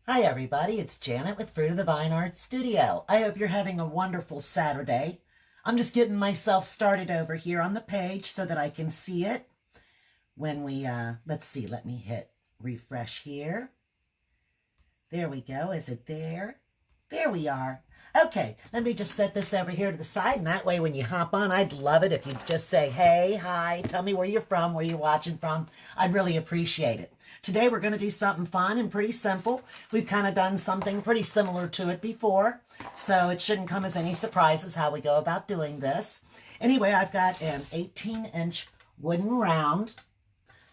Hi everybody, it's Janet with Fruit of the Vine Art Studio. I hope you're having a wonderful Saturday. I'm just getting myself started over here on the page so that I can see it. When we, let's see, let me hit refresh here. There we go. Is it there? There we are. Okay, let me just set this over here to the side, and that way when you hop on, I'd love it if you'd just say, hey, hi, tell me where you're from, where you're watching from. I'd really appreciate it. Today we're going to do something fun and pretty simple. We've kind of done something pretty similar to it before, so it shouldn't come as any surprises how we go about doing this. Anyway, I've got an 18-inch wooden round,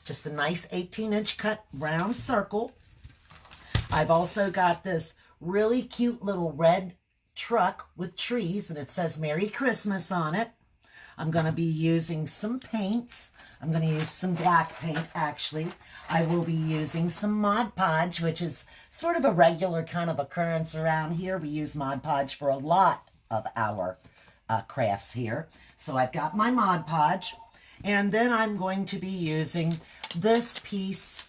just a nice 18-inch cut round circle. I've also got this really cute little red truck with trees, and it says Merry Christmas on it. I'm going to be using some paints. I'm going to use some black paint, actually. I will be using some Mod Podge, which is sort of a regular kind of occurrence around here. We use Mod Podge for a lot of our crafts here. So I've got my Mod Podge, and then I'm going to be using this piece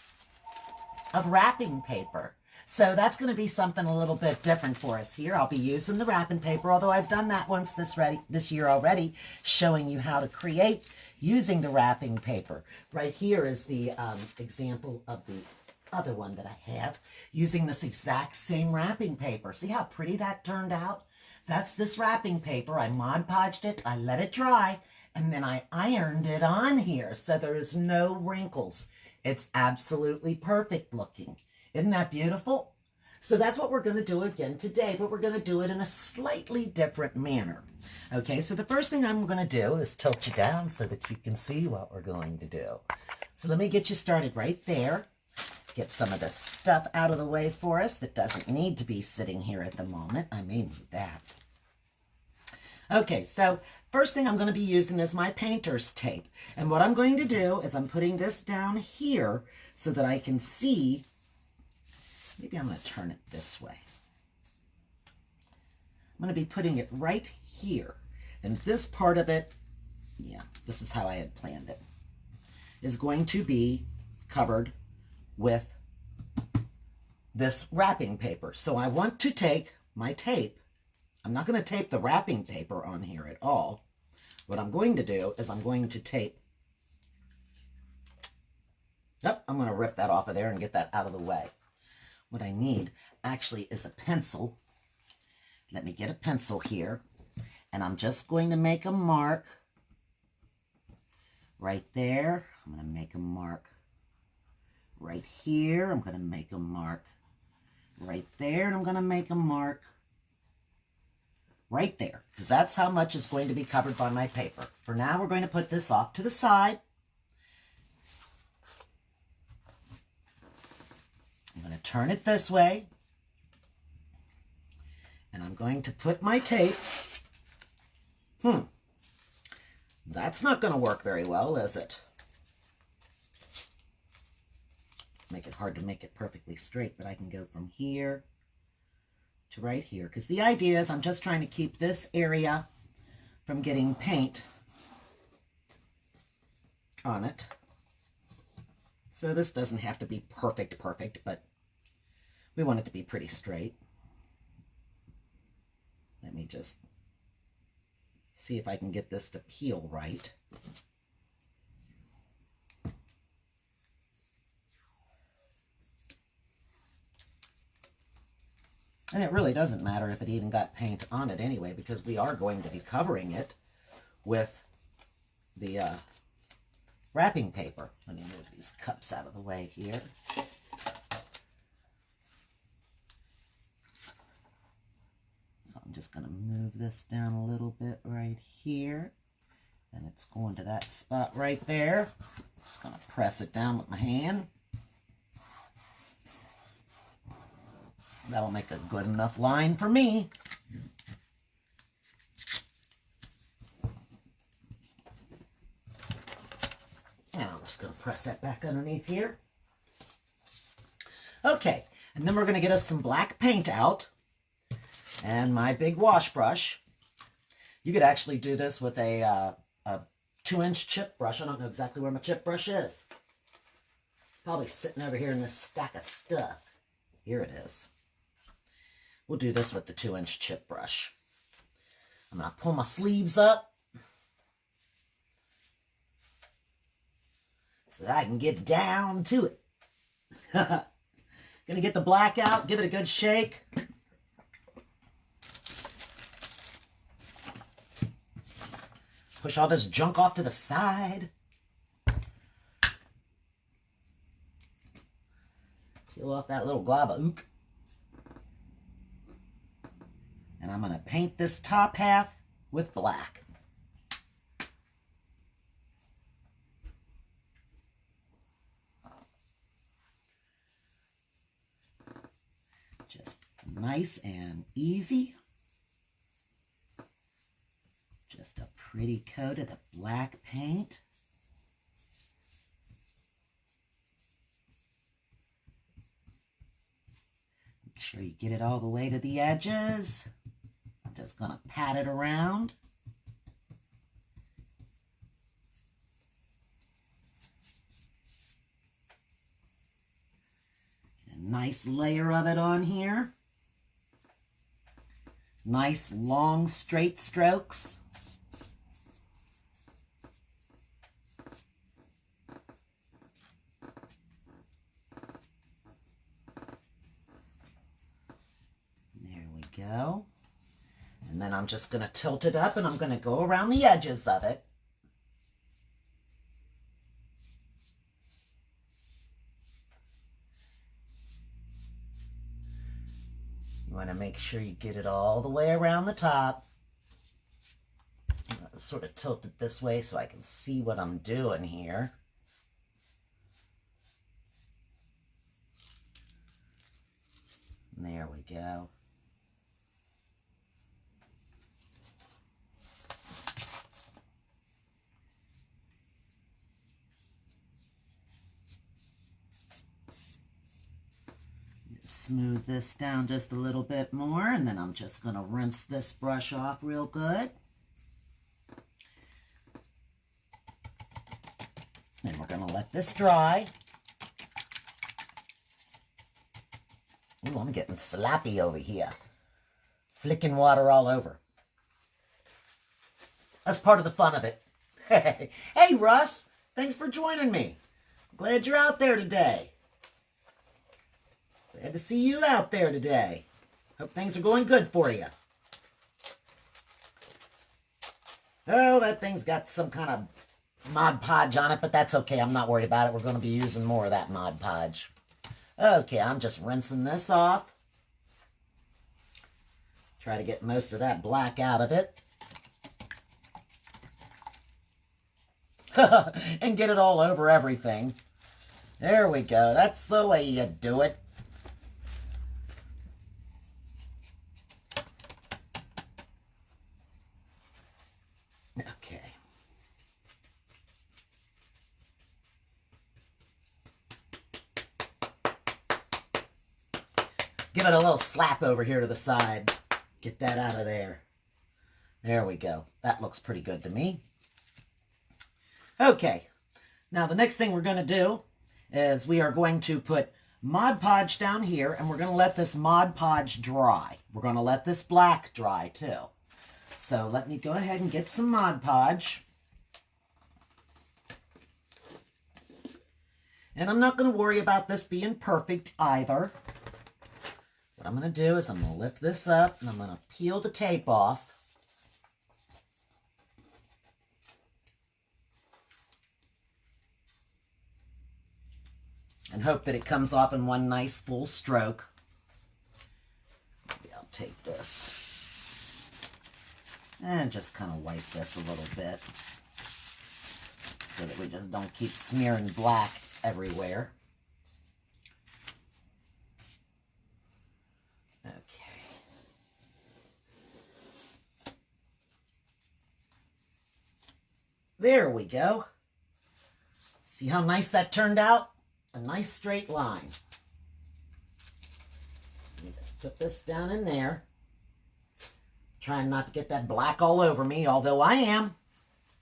of wrapping paper. So that's going to be something a little bit different for us here. I'll be using the wrapping paper, although I've done that once this year already, showing you how to create using the wrapping paper. Right here is the example of the other one that I have, using this exact same wrapping paper. See how pretty that turned out? That's this wrapping paper. I Mod Podged it, I let it dry, and then I ironed it on here so there's no wrinkles. It's absolutely perfect looking. Isn't that beautiful? So that's what we're going to do again today, but we're going to do it in a slightly different manner. Okay, so the first thing I'm going to do is tilt you down so that you can see what we're going to do. So let me get you started right there. Get some of this stuff out of the way for us that doesn't need to be sitting here at the moment. I may need that. Okay, so first thing I'm going to be using is my painter's tape. And what I'm going to do is I'm putting this down here so that I can see. Maybe I'm going to turn it this way. I'm going to be putting it right here. And this part of it, yeah, this is how I had planned it, is going to be covered with this wrapping paper. So I want to take my tape. I'm not going to tape the wrapping paper on here at all. What I'm going to do is I'm going to tape. Yep, I'm going to rip that off of there and get that out of the way. What I need actually is a pencil. Let me get a pencil here, and I'm just going to make a mark right there. I'm going to make a mark right here. I'm going to make a mark right there, and I'm going to make a mark right there, because that's how much is going to be covered by my paper. For now, we're going to put this off to the side. I'm going to turn it this way, and I'm going to put my tape. That's not going to work very well, is it? Make it hard to make it perfectly straight, but I can go from here to right here, because the idea is I'm just trying to keep this area from getting paint on it. So this doesn't have to be perfect, but we want it to be pretty straight. Let me just see if I can get this to peel right. And it really doesn't matter if it even got paint on it anyway, because we are going to be covering it with the wrapping paper. Let me move these cups out of the way here. So I'm just going to move this down a little bit right here. And it's going to that spot right there. Just going to press it down with my hand. That'll make a good enough line for me. And I'm just going to press that back underneath here. Okay, and then we're going to get us some black paint out. And my big wash brush. You could actually do this with a 2-inch chip brush. I don't know exactly where my chip brush is. It's probably sitting over here in this stack of stuff. Here it is. We'll do this with the 2-inch chip brush. I'm going to pull my sleeves up so that I can get down to it. Going to get the black out, give it a good shake. Push all this junk off to the side. Peel off that little glob of ook. And I'm going to paint this top half with black. Just nice and easy. Just a pretty coat of the black paint. Make sure you get it all the way to the edges. I'm just going to pat it around. Get a nice layer of it on here. Nice long straight strokes. There we go. And then I'm just going to tilt it up and I'm going to go around the edges of it. You want to make sure you get it all the way around the top. I'm going to sort of tilt it this way so I can see what I'm doing here. And there we go. Smooth this down just a little bit more, and then I'm just going to rinse this brush off real good. Then we're going to let this dry. Ooh, I'm getting sloppy over here. Flicking water all over. That's part of the fun of it. Hey, Russ, thanks for joining me. Glad you're out there today. Glad to see you out there today. Hope things are going good for you. Oh, that thing's got some kind of Mod Podge on it, but that's okay. I'm not worried about it. We're going to be using more of that Mod Podge. Okay, I'm just rinsing this off. Try to get most of that black out of it. And get it all over everything. There we go. That's the way you do it. Okay. Give it a little slap over here to the side. Get that out of there. There we go. That looks pretty good to me. Okay. Now the next thing we're going to do is we are going to put Mod Podge down here, and we're going to let this Mod Podge dry. We're going to let this black dry too. So let me go ahead and get some Mod Podge. And I'm not going to worry about this being perfect either. What I'm going to do is I'm going to lift this up and I'm going to peel the tape off. And hope that it comes off in one nice full stroke. Maybe I'll take this and just kind of wipe this a little bit so that we just don't keep smearing black everywhere. Okay. There we go. See how nice that turned out? A nice straight line. Let me just put this down in there. Trying not to get that black all over me, although I am,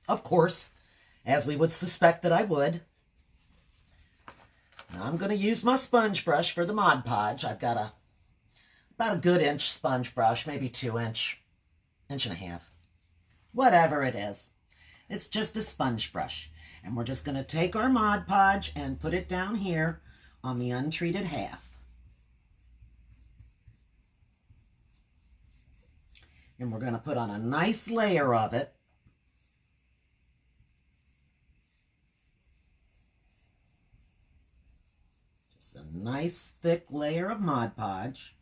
of course, as we would suspect that I would. I'm going to use my sponge brush for the Mod Podge. I've got about a good inch sponge brush, maybe 2 inch, inch and a half, whatever it is. It's just a sponge brush. And we're just going to take our Mod Podge and put it down here on the untreated half. And we're going to put on a nice layer of it. Just a nice thick layer of Mod Podge.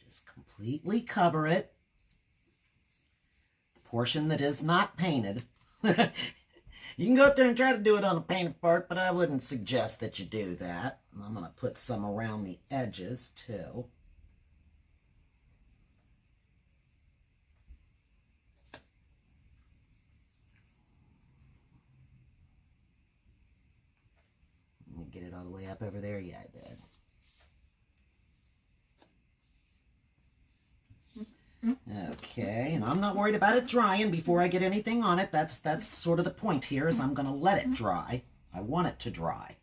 Just completely cover it. The portion that is not painted. You can go up there and try to do it on a painted part, but I wouldn't suggest that you do that. I'm going to put some around the edges too. Let me get it all the way up over there. Yeah, I did. Okay, and I'm not worried about it drying before I get anything on it. That's sort of the point here, is I'm going to let it dry. I want it to dry.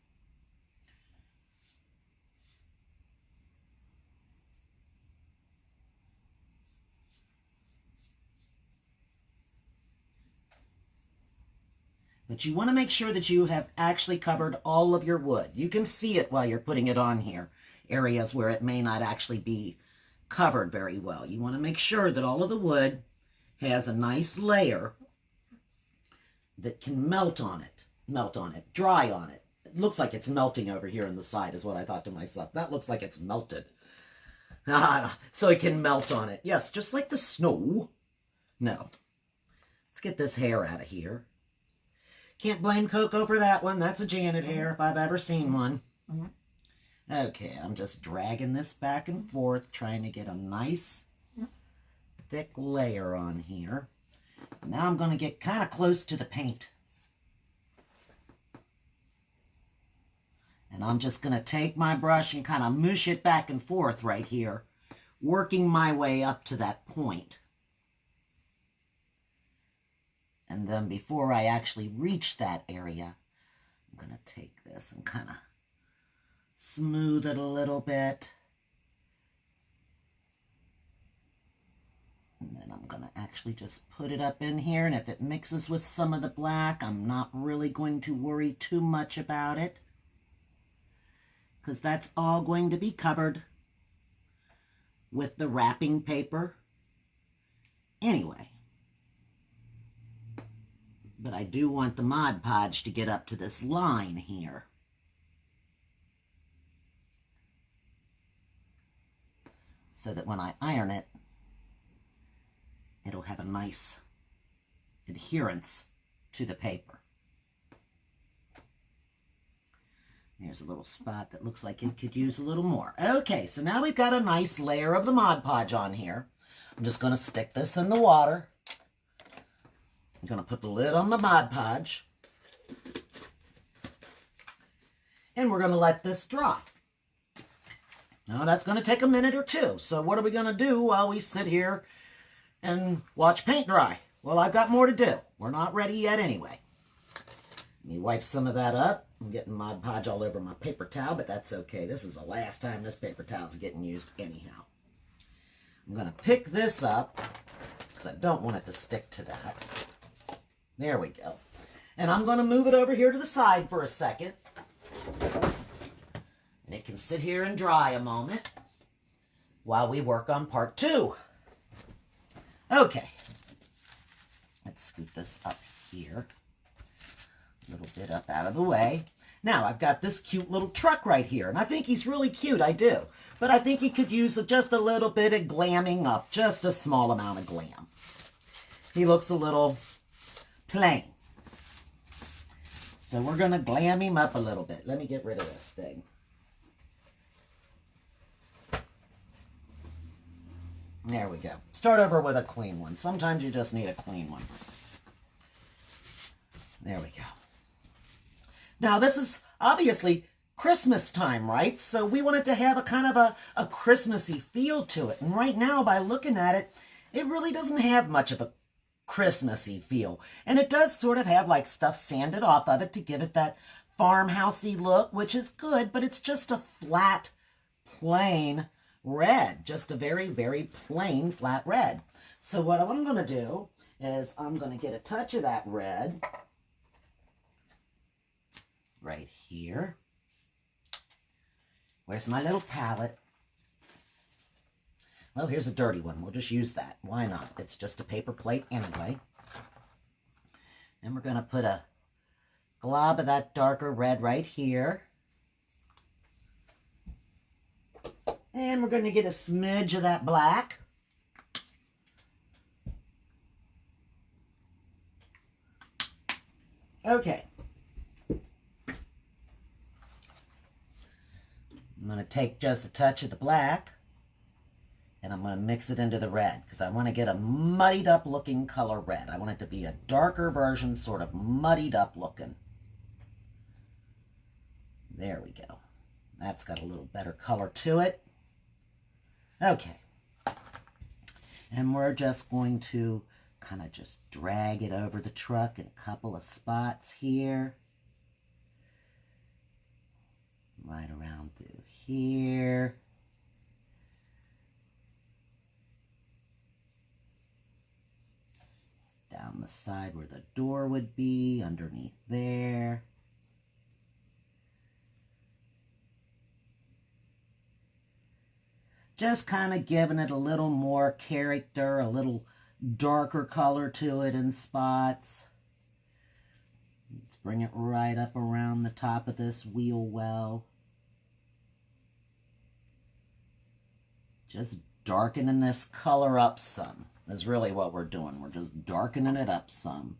But you want to make sure that you have actually covered all of your wood. You can see it while you're putting it on here, areas where it may not actually be covered very well. You want to make sure that all of the wood has a nice layer that can melt on it, dry on it. It looks like it's melting over here on the side is what I thought to myself. That looks like it's melted. So it can melt on it. Yes, just like the snow. No. Let's get this hair out of here. Can't blame Coco for that one. That's a Janet hair if I've ever seen one. Okay, I'm just dragging this back and forth, trying to get a nice thick layer on here. Now I'm going to get kind of close to the paint. And I'm just going to take my brush and kind of moosh it back and forth right here, working my way up to that point. And then before I actually reach that area, I'm going to take this and kind of smooth it a little bit. And then I'm going to actually just put it up in here. And if it mixes with some of the black, I'm not really going to worry too much about it, because that's all going to be covered with the wrapping paper anyway. But I do want the Mod Podge to get up to this line here. So that when I iron it, it'll have a nice adherence to the paper. There's a little spot that looks like it could use a little more. Okay, so now we've got a nice layer of the Mod Podge on here. I'm just going to stick this in the water. I'm going to put the lid on the Mod Podge. And we're going to let this dry. Now, that's going to take a minute or two. So what are we going to do while we sit here and watch paint dry? Well, I've got more to do. We're not ready yet anyway. Let me wipe some of that up. I'm getting Mod Podge all over my paper towel, but that's okay. This is the last time this paper towel is getting used anyhow. I'm going to pick this up because I don't want it to stick to that. There we go. And I'm going to move it over here to the side for a second. And it can sit here and dry a moment while we work on part 2. Okay. Let's scoot this up here. A little bit up out of the way. Now, I've got this cute little truck right here, and I think he's really cute, I do. But I think he could use just a little bit of glamming up, just a small amount of glam. He looks a little plain. So we're going to glam him up a little bit. Let me get rid of this thing. There we go. Start over with a clean one. Sometimes you just need a clean one. There we go. Now, this is obviously Christmas time, right? So we want it to have a kind of a Christmassy feel to it. And right now, by looking at it, it really doesn't have much of a Christmassy feel. And it does sort of have like stuff sanded off of it to give it that farmhousey look, which is good, but it's just a flat, plain red. Just a very, very plain flat red. So what I'm going to do is I'm going to get a touch of that red right here. Where's my little palette? Well, here's a dirty one. We'll just use that. Why not? It's just a paper plate anyway. And we're going to put a glob of that darker red right here. And we're going to get a smidge of that black. Okay. I'm going to take just a touch of the black, and I'm going to mix it into the red, because I want to get a muddied up looking color red. I want it to be a darker version, sort of muddied up looking. There we go. That's got a little better color to it. Okay. And we're just going to kind of just drag it over the truck in a couple of spots here. Right around through here. Down the side where the door would be, underneath there. Just kind of giving it a little more character, a little darker color to it in spots. Let's bring it right up around the top of this wheel well. Just darkening this color up some is really what we're doing. We're just darkening it up some.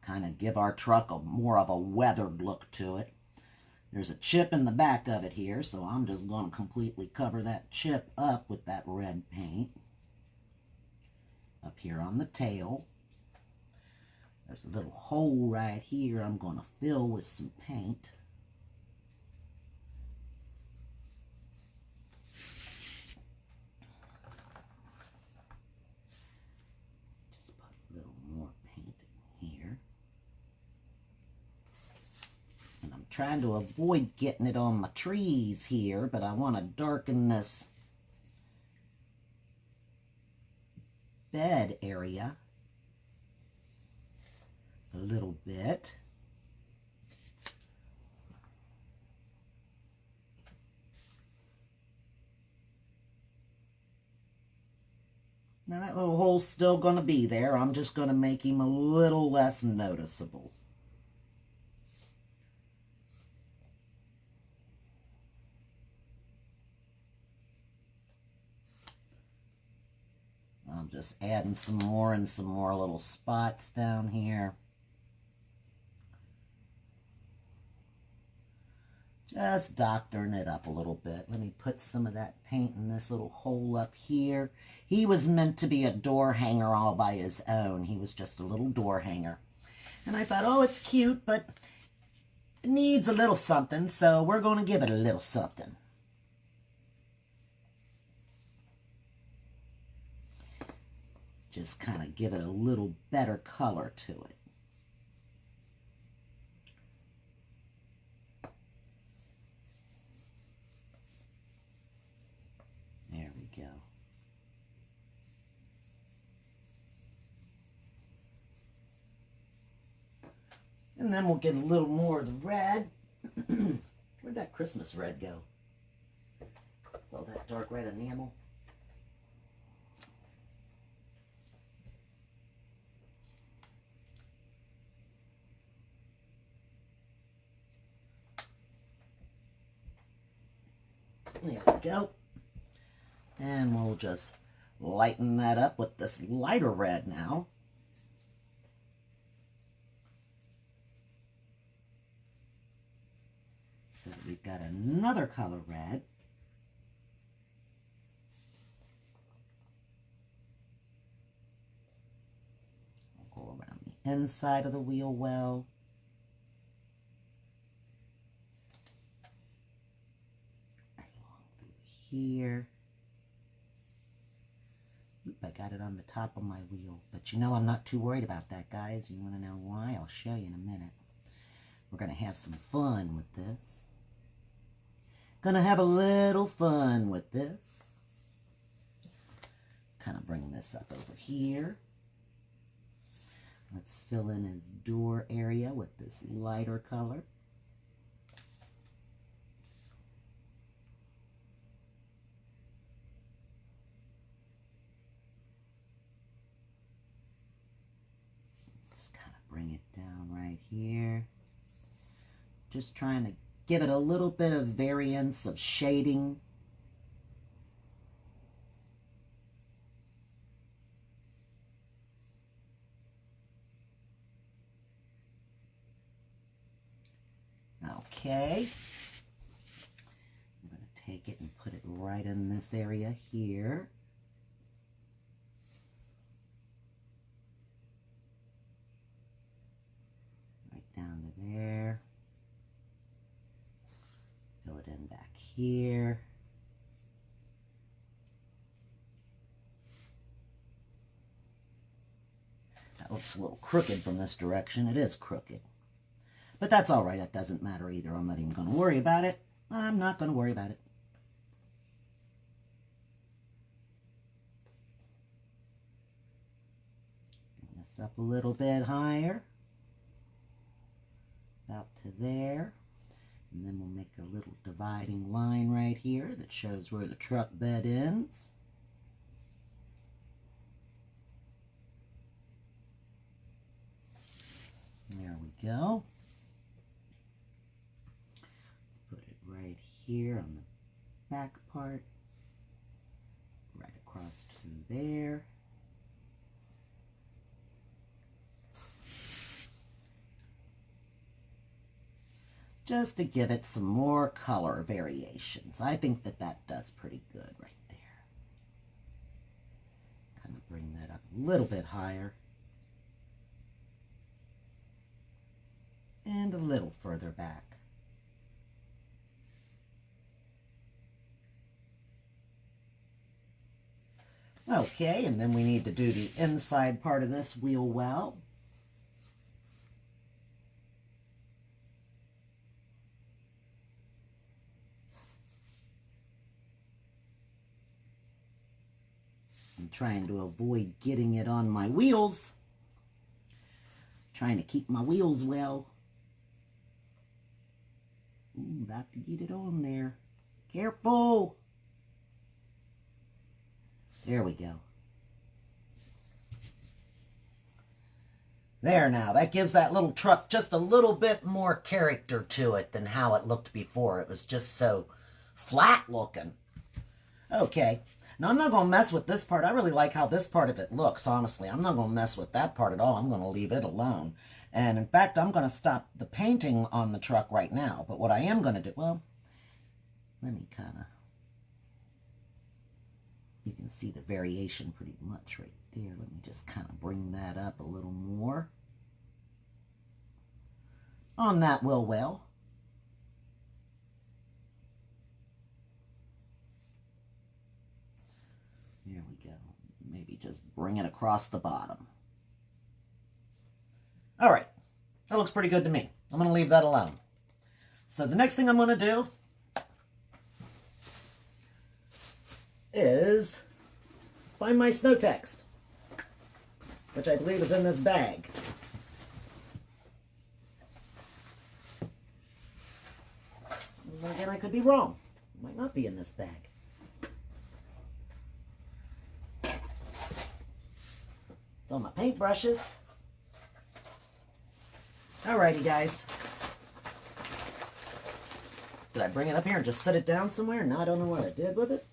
Kind of give our truck more of a weathered look to it. There's a chip in the back of it here, so I'm just going to completely cover that chip up with that red paint. Up here on the tail. There's a little hole right here I'm going to fill with some paint. Just put a little more paint in here. And I'm trying to avoid getting it on my trees here, but I want to darken this bed area a little bit. Now that little hole's still going to be there. I'm just going to make him a little less noticeable. I'm just adding some more and some more little spots down here. Just doctoring it up a little bit. Let me put some of that paint in this little hole up here. He was meant to be a door hanger all by his own. He was just a little door hanger. And I thought, oh, it's cute, but it needs a little something, so we're going to give it a little something. Just kind of give it a little better color to it. There we go. And then we'll get a little more of the red. Where'd that Christmas red go? It's all that dark red enamel. There we go. And we'll just lighten that up with this lighter red now. So we've got another color red. We'll go around the inside of the wheel well. here. Oop, I got it on the top of my wheel. But you know I'm not too worried about that, guys. You want to know why? I'll show you in a minute. We're going to have some fun with this. Going to have a little fun with this. Kind of bring this up over here. Let's fill in his door area with this lighter color. Bring it down right here. Just trying to give it a little bit of variance of shading. Okay. I'm going to take it and put it right in this area here. Down to there. Fill it in back here. That looks a little crooked from this direction. It is crooked. But that's all right. That doesn't matter either. I'm not even going to worry about it. I'm not going to worry about it. Bring this up a little bit higher. About to there, and then we'll make a little dividing line right here that shows where the truck bed ends. There we go. Let's put it right here on the back part, right across to there. Just to give it some more color variations. I think that that does pretty good right there. Kind of bring that up a little bit higher. And a little further back. Okay, and then we need to do the inside part of this wheel well. I'm trying to avoid getting it on my wheels. Trying to keep my wheels well. Ooh, about to get it on there. Careful! There we go. There now, that gives that little truck just a little bit more character to it than how it looked before. It was just so flat looking. Okay. Now, I'm not going to mess with this part. I really like how this part of it looks, honestly. I'm not going to mess with that part at all. I'm going to leave it alone. And, in fact, I'm going to stop the painting on the truck right now. But what I am going to do, well, let me kind of, you can see the variation pretty much right there. Let me just kind of bring that up a little more on that wheel well. There we go. Maybe just bring it across the bottom. All right. That looks pretty good to me. I'm going to leave that alone. So the next thing I'm going to do is find my Snow-Tex, which I believe is in this bag. And again, I could be wrong. It might not be in this bag. It's on my paintbrushes. Alrighty, guys. Did I bring it up here and just set it down somewhere? No, I don't know what I did with it.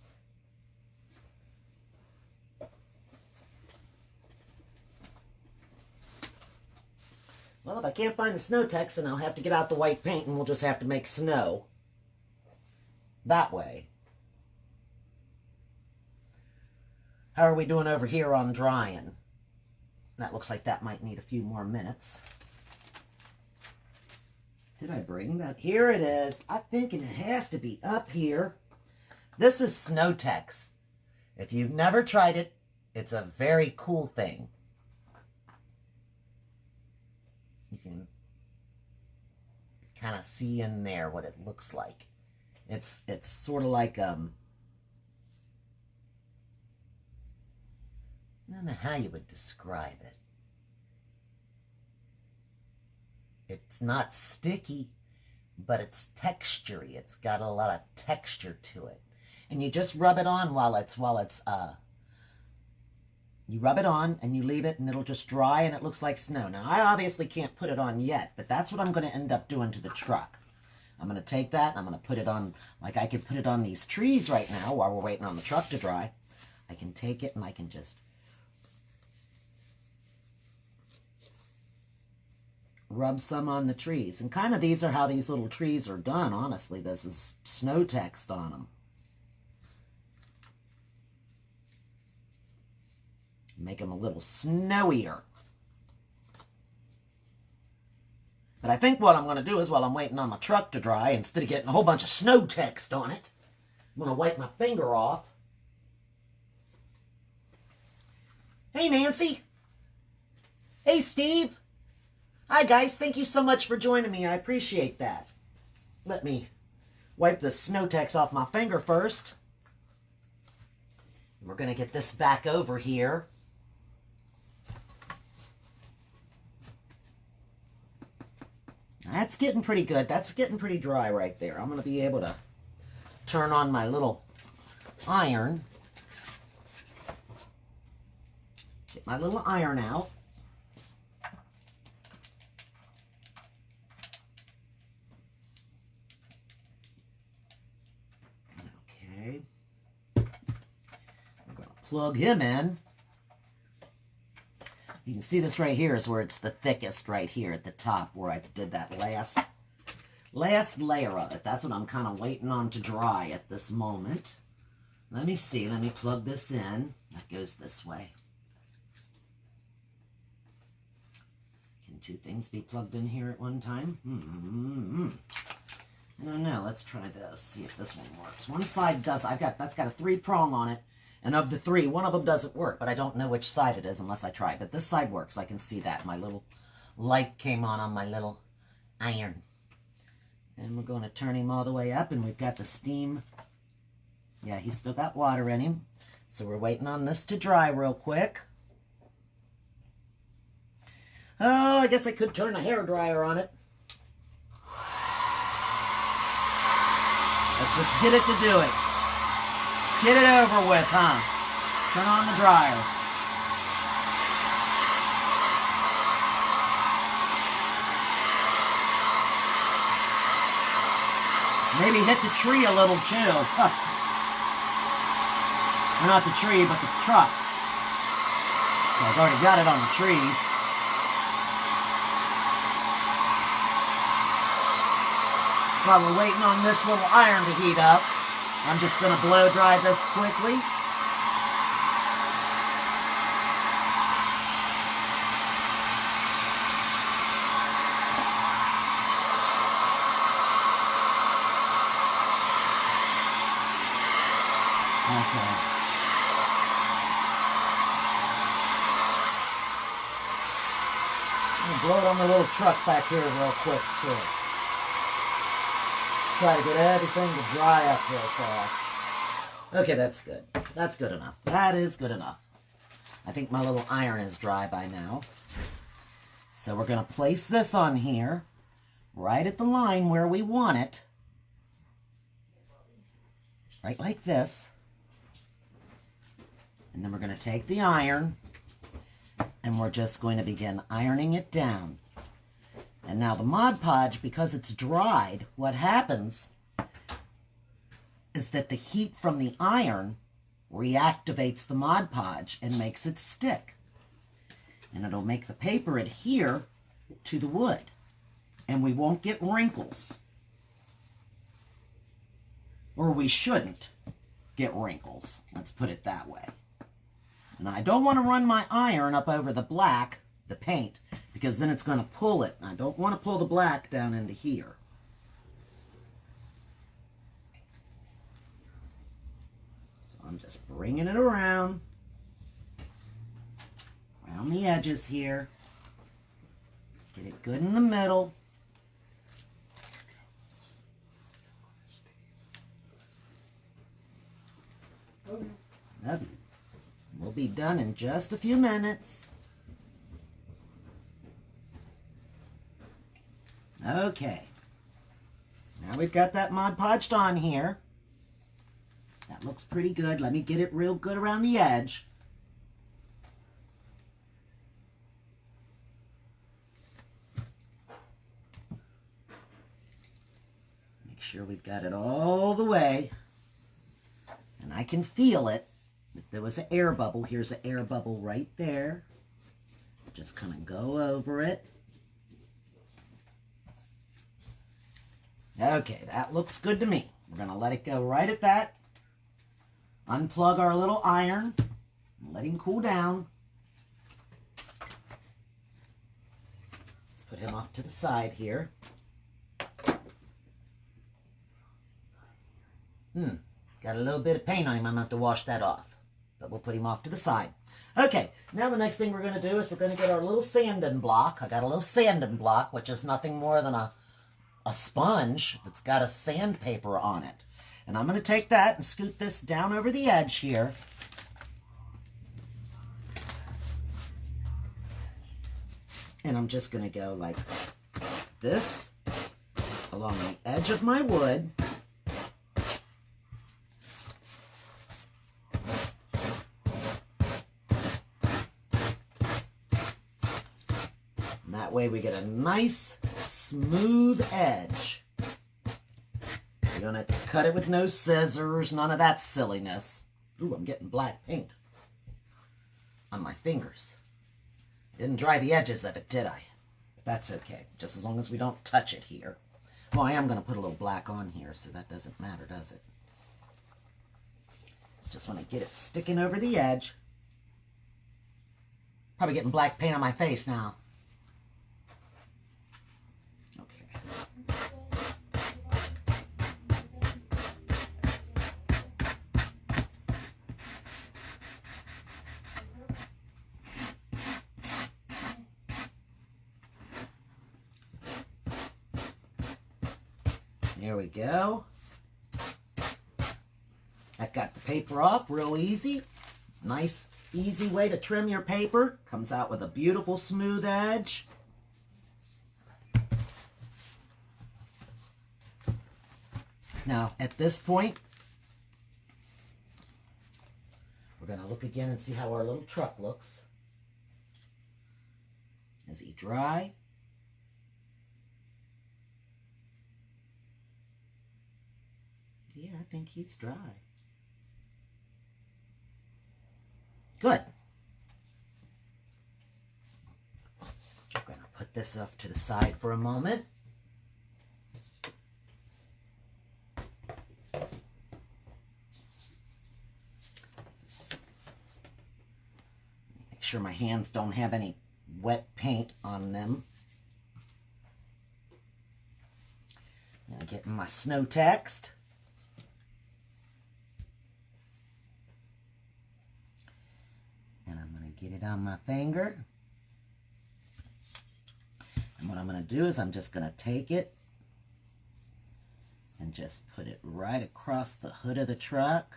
Well, if I can't find the Snow-Tex, then I'll have to get out the white paint and we'll just have to make snow that way. How are we doing over here on drying? That looks like that might need a few more minutes. Did I bring that? Here it is. I think it has to be up here This is Snow-Tex. If you've never tried it, it's a very cool thing. You can kind of see in there what it looks like. It's sort of like, I don't know how you would describe it. It's not sticky, but it's textury. It's got a lot of texture to it. And you just rub it on you rub it on and you leave it and it'll just dry and it looks like snow. Now, I obviously can't put it on yet, but that's what I'm going to end up doing to the truck. I'm going to take that and I'm going to put it on, like I could put it on these trees right now while we're waiting on the truck to dry. I can take it and I can just rub some on the trees. And kind of these are how these little trees are done, honestly. This is Snow-Tex on them. Make them a little snowier. But I think what I'm going to do is, while I'm waiting on my truck to dry, instead of getting a whole bunch of Snow-Tex on it, I'm going to wipe my finger off. Hey, Nancy. Hey, Steve. Hi, guys. Thank you so much for joining me. I appreciate that. Let me wipe the Snow-Tex off my finger first. We're going to get this back over here. That's getting pretty good. That's getting pretty dry right there. I'm going to be able to turn on my little iron. Get my little iron out. Okay. I'm going to plug him in. You can see this right here is where it's the thickest, right here at the top, where I did that last layer of it. That's what I'm kind of waiting on to dry at this moment. Let me see. Let me plug this in. That goes this way. Can two things be plugged in here at one time? I don't know. Let's try this. See if this one works. One side does. That's got a 3-prong on it. And of the 3, one of them doesn't work, but I don't know which side it is unless I try. But this side works. I can see that. My little light came on my little iron. And we're going to turn him all the way up, and we've got the steam. Yeah, he's still got water in him. So we're waiting on this to dry real quick. Oh, I guess I could turn a hairdryer on it. Let's just get it to do it. Get it over with, huh? Turn on the dryer. Maybe hit the tree a little too. Not the tree, but the truck. So I've already got it on the trees. While we're waiting on this little iron to heat up, I'm just going to blow dry this quickly. Okay. I'm going to blow it on the little truck back here real quick, too. Try to get everything to dry up real fast. Okay, that's good. That's good enough. That is good enough. I think my little iron is dry by now. So we're going to place this on here, right at the line where we want it. Right like this. And then we're going to take the iron, and we're just going to begin ironing it down. And now the Mod Podge, because it's dried, what happens is that the heat from the iron reactivates the Mod Podge and makes it stick. And it'll make the paper adhere to the wood. And we won't get wrinkles. Or we shouldn't get wrinkles. Let's put it that way. And I don't want to run my iron up over the black, the paint, because then it's going to pull it. And I don't want to pull the black down into here. just bringing it around the edges here. Get it good in the middle. Love you. We'll be done in just a few minutes. Okay. Now we've got that Mod Podged on here. That looks pretty good. Let me get it real good around the edge. Make sure we've got it all the way. And I can feel it. If there was an air bubble, here's an air bubble right there. Just kind of go over it. Okay, that looks good to me. We're going to let it go right at that. Unplug our little iron. Let him cool down. Let's put him off to the side here. Got a little bit of paint on him. I'm going to have to wash that off. But we'll put him off to the side. Okay, now the next thing we're going to do is we're going to get our little sanding block. I got a little sanding block, which is nothing more than a sponge that's got a sandpaper on it. And I'm going to take that and scoot this down over the edge here. And I'm just going to go like this along the edge of my wood. And that way we get a nice smooth edge. You don't have to cut it with no scissors, none of that silliness. Ooh, I'm getting black paint on my fingers. Didn't dry the edges of it, did I? But that's okay, just as long as we don't touch it here. Well, I am going to put a little black on here, so that doesn't matter, does it? Just want to get it sticking over the edge. Probably getting black paint on my face now. There we go. That got the paper off real easy. Nice, easy way to trim your paper. Comes out with a beautiful smooth edge. Now, at this point, we're going to look again and see how our little truck looks. Is he dry? Yeah, I think he's dry. Good. I'm going to put this off to the side for a moment. Make sure my hands don't have any wet paint on them. Now getting my Snow-Tex. Get it on my finger. And what I'm going to do is I'm just going to take it and just put it right across the hood of the truck.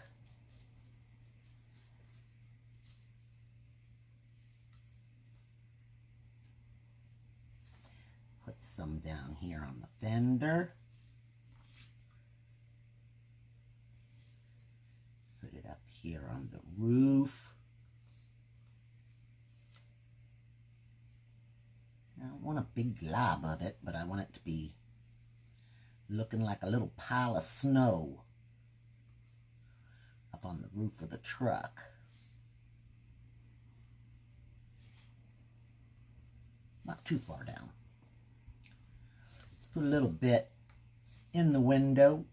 Put some down here on the fender. Put it up here on the roof. I don't want a big glob of it, but I want it to be looking like a little pile of snow up on the roof of the truck. Not too far down. Let's put a little bit in the window.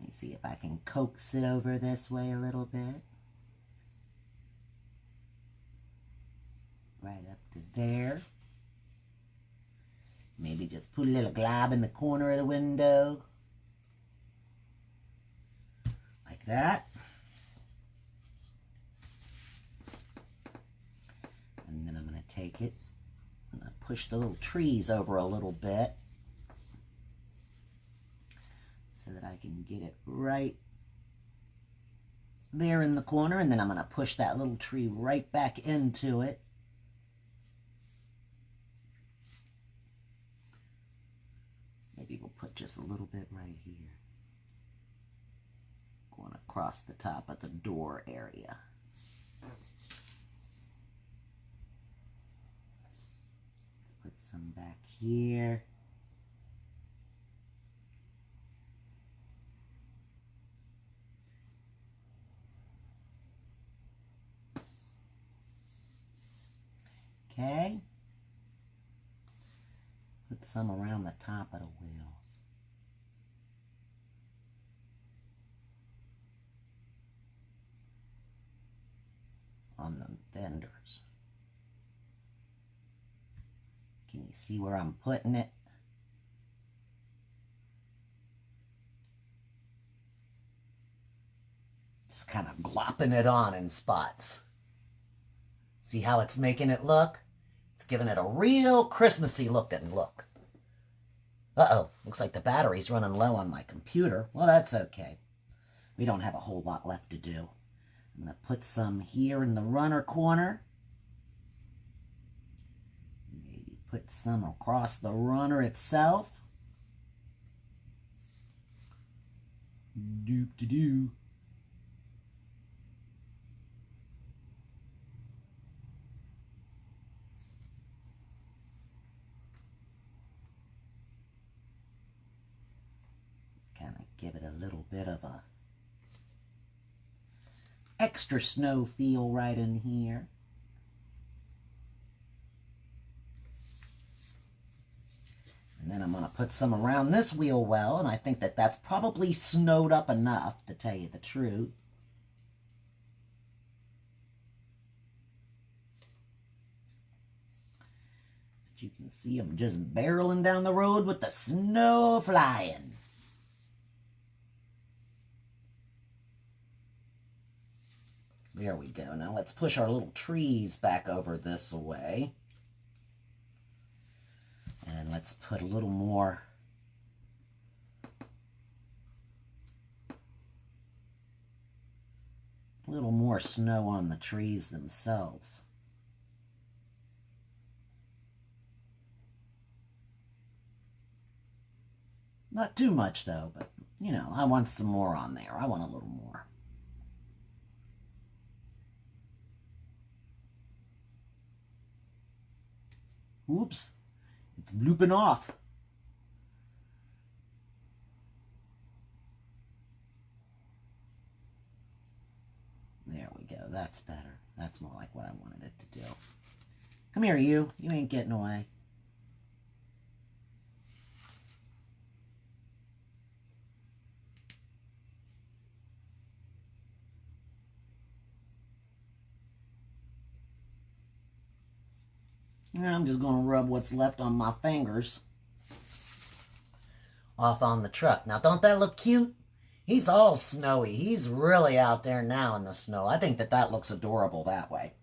See if I can coax it over this way a little bit. Right up to there. Maybe just put a little glob in the corner of the window. Like that. And then I'm going to take it and push the little trees over a little bit so that I can get it right there in the corner. And then I'm going to push that little tree right back into it. Maybe we'll put just a little bit right here. Going across the top of the door area. Put some back here. Okay. Put some around the top of the wheels. On the fenders. Can you see where I'm putting it? Just kind of glopping it on in spots. See how it's making it look? It's giving it a real Christmassy looking look. Uh-oh, looks like the battery's running low on my computer. Well, that's okay. We don't have a whole lot left to do. I'm going to put some here in the runner corner. Maybe put some across the runner itself. Doop-de-doo. Kind of give it a little bit of a extra snow feel right in here. And then I'm going to put some around this wheel well, and I think that that's probably snowed up enough, to tell you the truth. But you can see them just barreling down the road with the snow flying. There we go. Now let's push our little trees back over this way. And let's put a little more snow on the trees themselves. Not too much though, but you know, I want some more on there. I want a little more. Oops, it's blooping off. There we go, that's better. That's more like what I wanted it to do. Come here, you. You ain't getting away. I'm just going to rub what's left on my fingers off on the truck. Now, don't that look cute? He's all snowy. He's really out there now in the snow. I think that that looks adorable that way.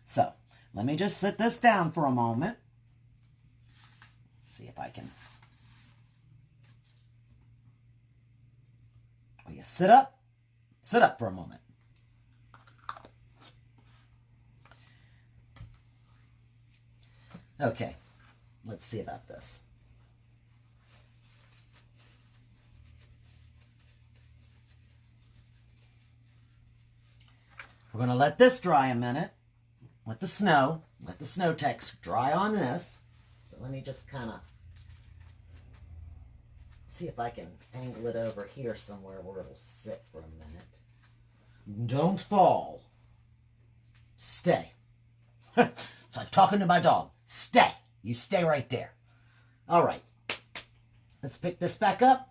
So, let me just sit this down for a moment. See if I can. Will you sit up? Sit up for a moment. Okay, let's see about this. We're going to let this dry a minute. Let the Snow-Tex dry on this. So let me just kind of see if I can angle it over here somewhere where it'll sit for a minute. Don't fall. Stay. It's like talking to my dog. Stay. You stay right there. All right. Let's pick this back up.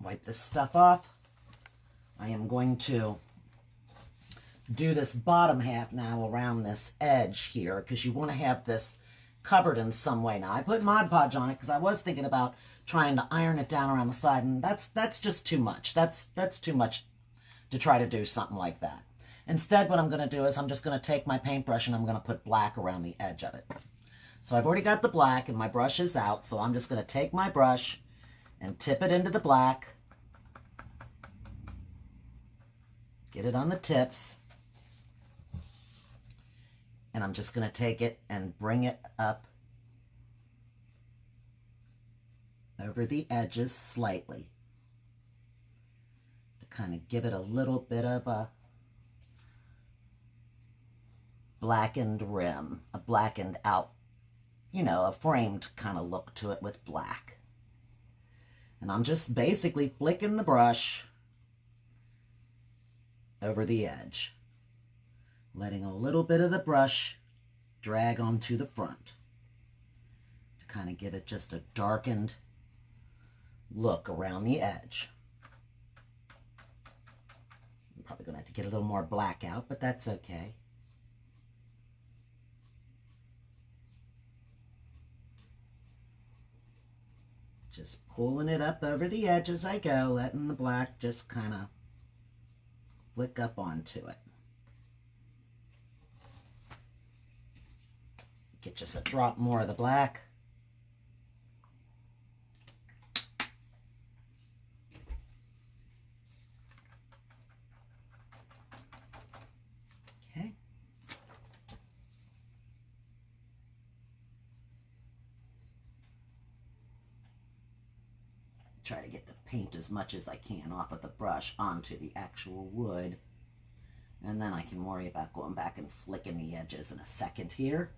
Wipe this stuff off. I am going to do this bottom half now around this edge here, because you want to have this covered in some way. Now, I put Mod Podge on it because I was thinking about trying to iron it down around the side, and that's just too much. That's too much to try to do something like that. Instead, what I'm going to do is I'm just going to take my paintbrush and I'm going to put black around the edge of it. So I've already got the black and my brush is out, so I'm just going to take my brush and tip it into the black. Get it on the tips. And I'm just going to take it and bring it up over the edges slightly to kind of give it a little bit of a blackened rim, a blackened out, you know, a framed kind of look to it with black. And I'm just basically flicking the brush over the edge, letting a little bit of the brush drag onto the front to kind of give it just a darkened look around the edge. I'm probably going to have to get a little more black out, but that's okay. Just pulling it up over the edge as I go, letting the black just kind of flick up onto it. Get just a drop more of the black. Okay. Try to get the paint as much as I can off of the brush onto the actual wood. And then I can worry about going back and flicking the edges in a second here.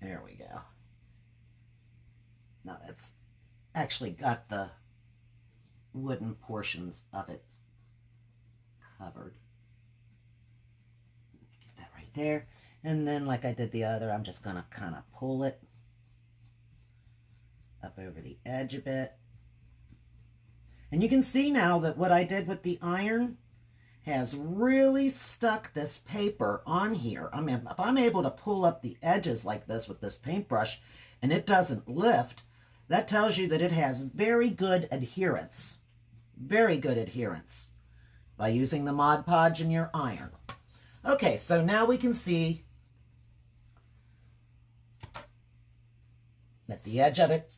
There we go. Now that's actually got the wooden portions of it covered. Get that right there. And then like I did the other, I'm just going to kind of pull it up over the edge a bit. And you can see now that what I did with the iron has really stuck this paper on here. I mean, if I'm able to pull up the edges like this with this paintbrush and it doesn't lift, that tells you that it has very good adherence. Very good adherence by using the Mod Podge in your iron. Okay, so now we can see that the edge of it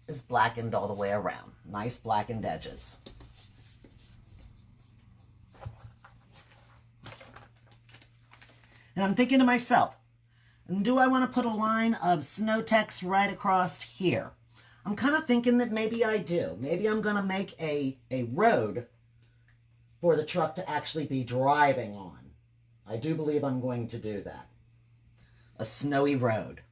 is blackened all the way around. Nice blackened edges. And I'm thinking to myself, do I want to put a line of Snow-Tex right across here? I'm kind of thinking that maybe I do. Maybe I'm going to make a road for the truck to actually be driving on. I do believe I'm going to do that. A snowy road.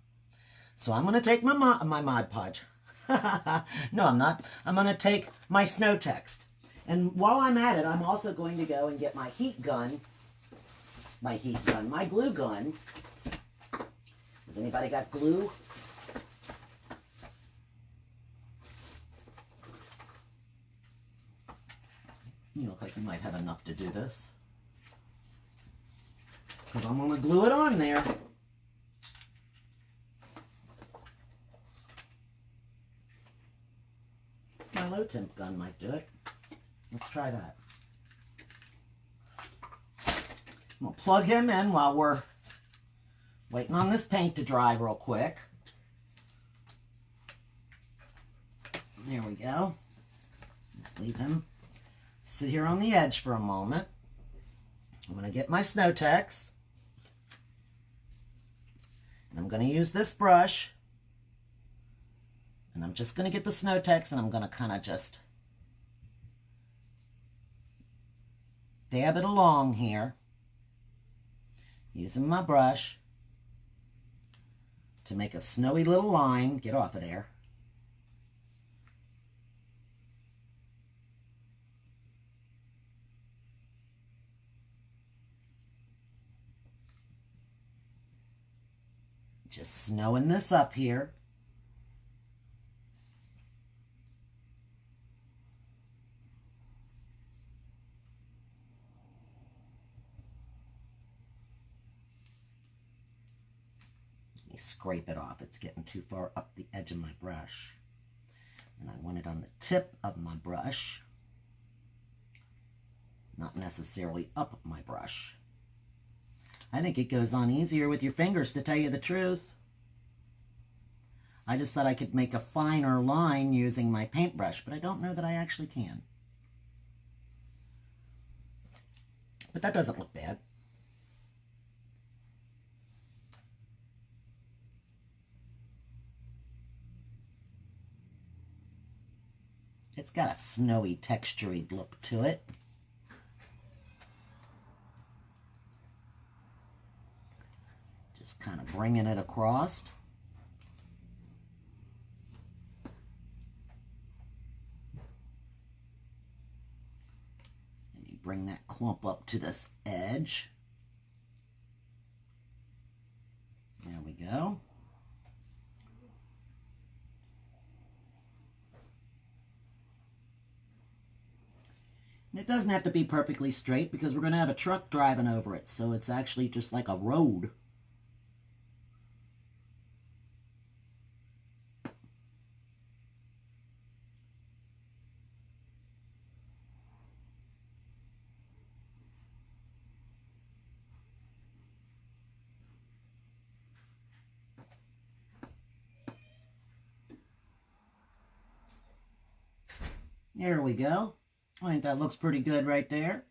So I'm going to take my Mod Podge. No, I'm not. I'm going to take my Snow-Tex. And while I'm at it, I'm also going to go and get my heat gun. My glue gun. Has anybody got glue? You look like you might have enough to do this. Because I'm going to glue it on there. My low temp gun might do it. Let's try that. I'm going to plug him in while we're waiting on this paint to dry real quick. There we go. Just leave him sit here on the edge for a moment. I'm going to get my Snow-Tex. And I'm going to use this brush. And I'm just going to get the Snow-Tex and I'm going to kind of just dab it along here. Using my brush to make a snowy little line. Get off of there. Just snowing this up here. me scrape it off. It's getting too far up the edge of my brush. And I want it on the tip of my brush, not necessarily up my brush. I think it goes on easier with your fingers, to tell you the truth. I just thought I could make a finer line using my paintbrush, but I don't know that I actually can. But that doesn't look bad. It's got a snowy, textured look to it. Just kind of bringing it across. And you bring that clump up to this edge. There we go. And it doesn't have to be perfectly straight because we're going to have a truck driving over it, so it's actually just like a road. There we go. I think that looks pretty good right there.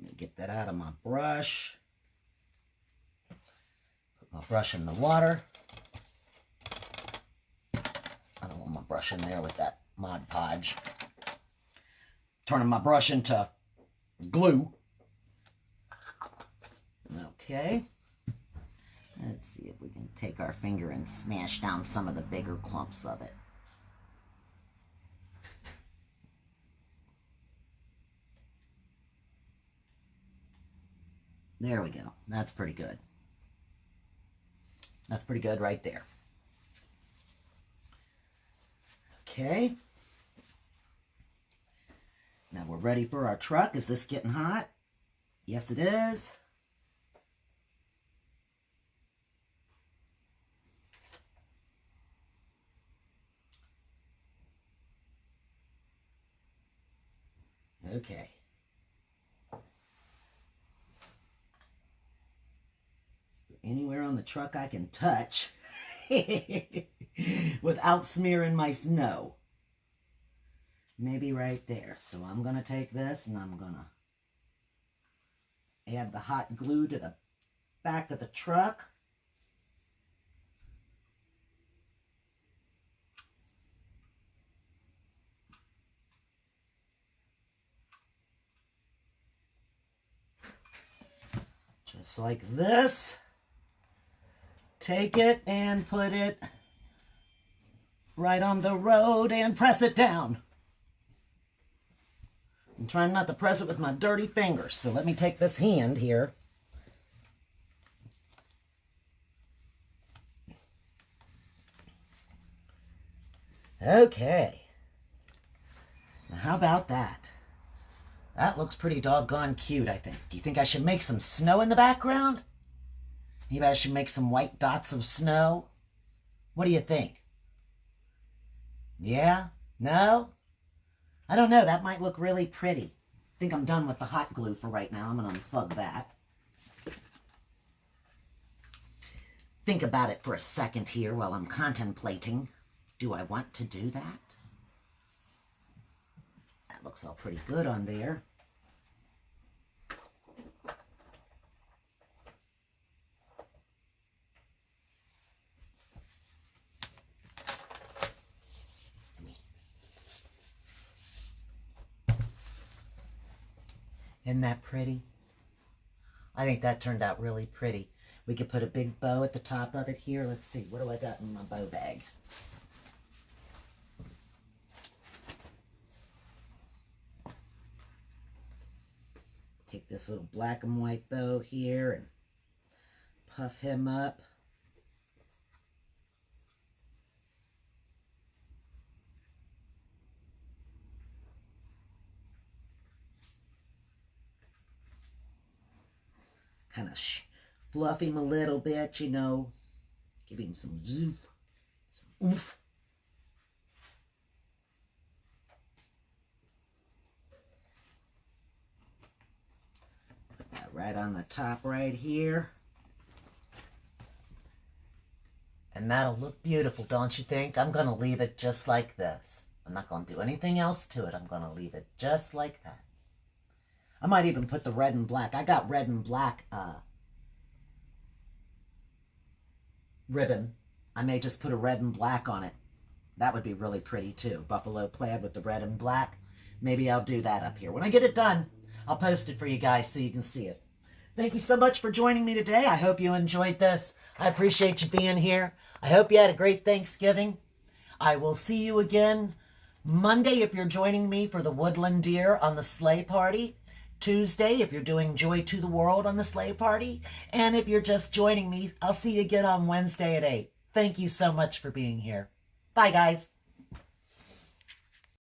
Let me get that out of my brush. Put my brush in the water. I don't want my brush in there with that Mod Podge. Turning my brush into glue. Okay. Let's see if we can take our finger and smash down some of the bigger clumps of it. There we go. That's pretty good. That's pretty good right there. Okay. Now we're ready for our truck. Is this getting hot? Yes, it is. Okay. Is there anywhere on the truck I can touch without smearing my snow? Maybe right there. So I'm going to take this and I'm going to add the hot glue to the back of the truck. Just like this. Take it and put it right on the road and press it down. I'm trying not to press it with my dirty fingers, so let me take this hand here. Okay. Now how about that? That looks pretty doggone cute, I think. Do you think I should make some snow in the background? Maybe I should make some white dots of snow? What do you think? Yeah? No? I don't know. That might look really pretty. I think I'm done with the hot glue for right now. I'm going to unplug that. Think about it for a second here while I'm contemplating. Do I want to do that? That looks all pretty good on there. Isn't that pretty? I think that turned out really pretty. We could put a big bow at the top of it here. Let's see, what do I got in my bow bag? Take this little black and white bow here and puff him up. kind of fluff him a little bit, you know. Give him some zoof, some oomph. Put that right on the top right here. And that'll look beautiful, don't you think? I'm going to leave it just like this. I'm not going to do anything else to it. I'm going to leave it just like that. I might even put the red and black. I got red and black ribbon. I may just put a red and black on it. That would be really pretty too. Buffalo plaid with the red and black. Maybe I'll do that up here. When I get it done, I'll post it for you guys so you can see it. Thank you so much for joining me today. I hope you enjoyed this. I appreciate you being here. I hope you had a great Thanksgiving. I will see you again Monday if you're joining me for the Woodland Deer on the sleigh party. Tuesday if you're doing Joy to the World on the sleigh party. And if you're just joining me, I'll see you again on Wednesday at 8. Thank you so much for being here. Bye, guys.